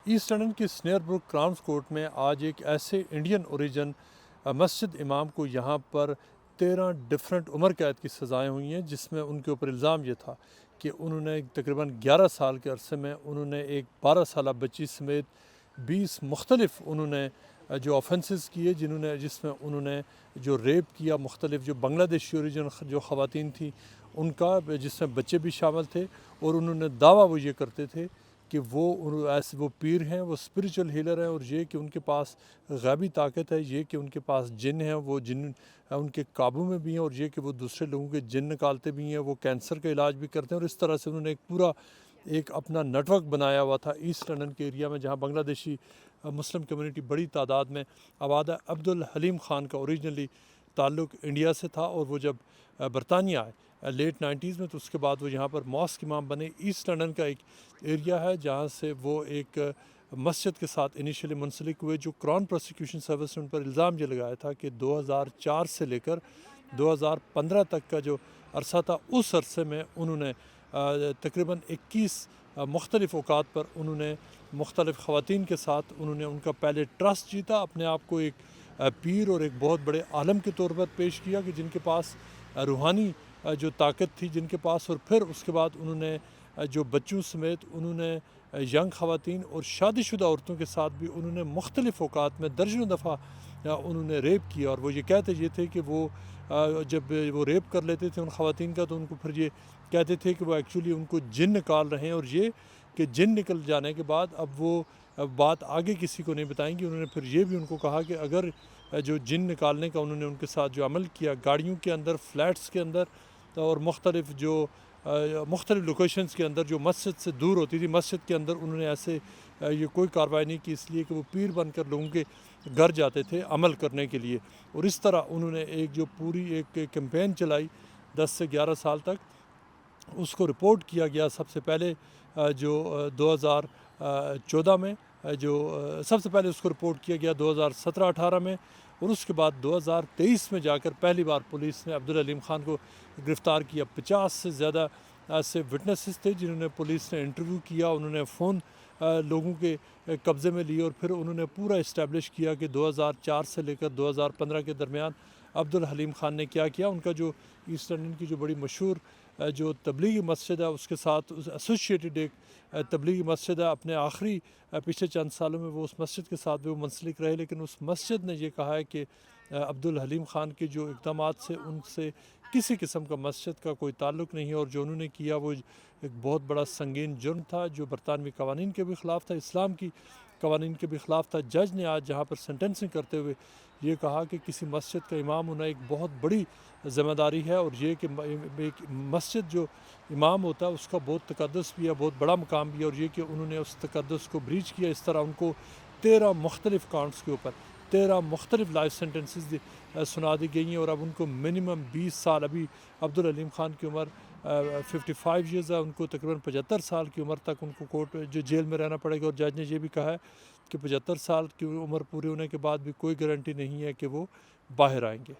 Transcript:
Asset London کی senior Brook کرانز court میں آج ایک ایسے انڈین اوریجن مسجد امام کو یہاں پر 13 ڈفرینٹ عمر قید کی سزائیں ہوئی ہیں، جس میں ان کے اوپر الزام یہ تھا کہ انہوں نے تقریباً 11 سال کے عرصے میں انہوں نے ایک 12 سالہ بچی سمیت 20 مختلف انہوں نے جو آفینسز کیے، جس میں انہوں نے جو ریپ کیا مختلف جو بنگلہ دیشی اوریجن جو خواتین تھیں ان کا، جس میں بچے بھی شامل تھے، اور انہوں نے دعویٰ وہ یہ کرتے تھے کہ وہ پیر ہیں، وہ اسپریچول ہیلر ہیں، اور یہ کہ ان کے پاس غیبی طاقت ہے، یہ کہ ان کے پاس جن ہیں، وہ جن ان کے قابو میں بھی ہیں، اور یہ کہ وہ دوسرے لوگوں کے جن نکالتے بھی ہیں، وہ کینسر کا علاج بھی کرتے ہیں، اور اس طرح سے انہوں نے ایک پورا اپنا نیٹ ورک بنایا ہوا تھا ایسٹ لندن کے ایریا میں، جہاں بنگلہ دیشی مسلم کمیونٹی بڑی تعداد میں آباد ہے۔ عبدالحلیم خان کا اوریجنلی تعلق انڈیا سے تھا، اور وہ جب برطانیہ آئے لیٹ 90s میں، تو اس کے بعد وہ یہاں پر ماسک امام بنے۔ ایسٹ لندن کا ایک ایریا ہے جہاں سے وہ ایک مسجد کے ساتھ انیشلی منسلک ہوئے، جو کراؤن پروسیکیوشن سروس نے ان پر الزام یہ لگایا تھا کہ 2004 سے لے کر 2015 تک کا جو عرصہ تھا، اس عرصے میں انہوں نے تقریباً 21 مختلف اوقات پر انہوں نے مختلف خواتین کے ساتھ انہوں نے ان کا پہلے ٹرسٹ جیتا، اپنے آپ کو ایک پیر اور ایک بہت بڑے عالم کے طور پر پیش کیا کہ جن کے پاس روحانی جو طاقت تھی جن کے پاس، اور پھر اس کے بعد انہوں نے جو بچوں سمیت انہوں نے ینگ خواتین اور شادی شدہ عورتوں کے ساتھ بھی انہوں نے مختلف اوقات میں درجنوں دفعہ انہوں نے ریپ کیا، اور وہ یہ کہتے یہ تھے کہ وہ جب وہ ریپ کر لیتے تھے ان خواتین کا، تو ان کو پھر یہ کہتے تھے کہ وہ ایکچولی ان کو جن نکال رہے ہیں، اور یہ کہ جن نکل جانے کے بعد اب وہ بات آگے کسی کو نہیں بتائیں گی۔ انہوں نے پھر یہ بھی ان کو کہا کہ اگر جو جن نکالنے کا انہوں نے ان کے ساتھ جو عمل کیا گاڑیوں کے اندر، فلیٹس کے اندر، اور مختلف لوکیشنز کے اندر جو مسجد سے دور ہوتی تھی، مسجد کے اندر انہوں نے ایسے یہ کوئی کارروائی نہیں کی، اس لیے کہ وہ پیر بن کر لوگوں کے گھر جاتے تھے عمل کرنے کے لیے، اور اس طرح انہوں نے ایک جو پوری ایک کیمپین چلائی 10 سے 11 سال تک۔ اس کو رپورٹ کیا گیا سب سے پہلے جو 2014 میں، جو سب سے پہلے اس کو رپورٹ کیا گیا 2017-18 میں، اور اس کے بعد 2023 میں جا کر پہلی بار پولیس نے عبدالحلیم خان کو گرفتار کیا۔ 50 سے زیادہ ایسے وٹنسز تھے جنہوں نے پولیس نے انٹرویو کیا، انہوں نے فون لوگوں کے قبضے میں لیے، اور پھر انہوں نے پورا اسٹیبلش کیا کہ 2004 سے لے کر 2015 کے درمیان عبدالحلیم خان نے کیا کیا۔ ان کا جو ایسٹ لندن کی جو بڑی مشہور جو تبلیغی مسجد ہے، اس کے ساتھ ایسوسیٹڈ ایک تبلیغی مسجد ہے، اپنے آخری پچھلے چند سالوں میں وہ اس مسجد کے ساتھ بھی وہ منسلک رہے، لیکن اس مسجد نے یہ کہا ہے کہ عبدالحلیم خان کے جو اقدامات سے ان سے کسی قسم کا مسجد کا کوئی تعلق نہیں ہے، اور جو انہوں نے کیا وہ ایک بہت بڑا سنگین جرم تھا، جو برطانوی قوانین کے بھی خلاف تھا، اسلام کی قوانین کے بھی خلاف تھا۔ جج نے آج جہاں پر سینٹنسنگ کرتے ہوئے یہ کہا کہ کسی مسجد کا امام ہونا ایک بہت بڑی ذمہ داری ہے، اور یہ کہ ایک مسجد جو امام ہوتا ہے اس کا بہت تقدس بھی ہے، بہت بڑا مقام بھی ہے، اور یہ کہ انہوں نے اس تقدس کو بریچ کیا۔ اس طرح ان کو 13 مختلف کاؤنٹس کے اوپر 13 مختلف لائف سینٹنسز سنا دی گئی ہیں، اور اب ان کو منیمم 20 سال، ابھی عبدالحلیم خان کی عمر 55 ایئرز ہے، ان کو تقریباً 75 سال کی عمر تک ان کو کورٹ جو جیل میں رہنا پڑے گا، اور جج نے یہ بھی کہا ہے کہ 75 سال کی عمر پوری ہونے کے بعد بھی کوئی گارنٹی نہیں ہے کہ وہ باہر آئیں گے۔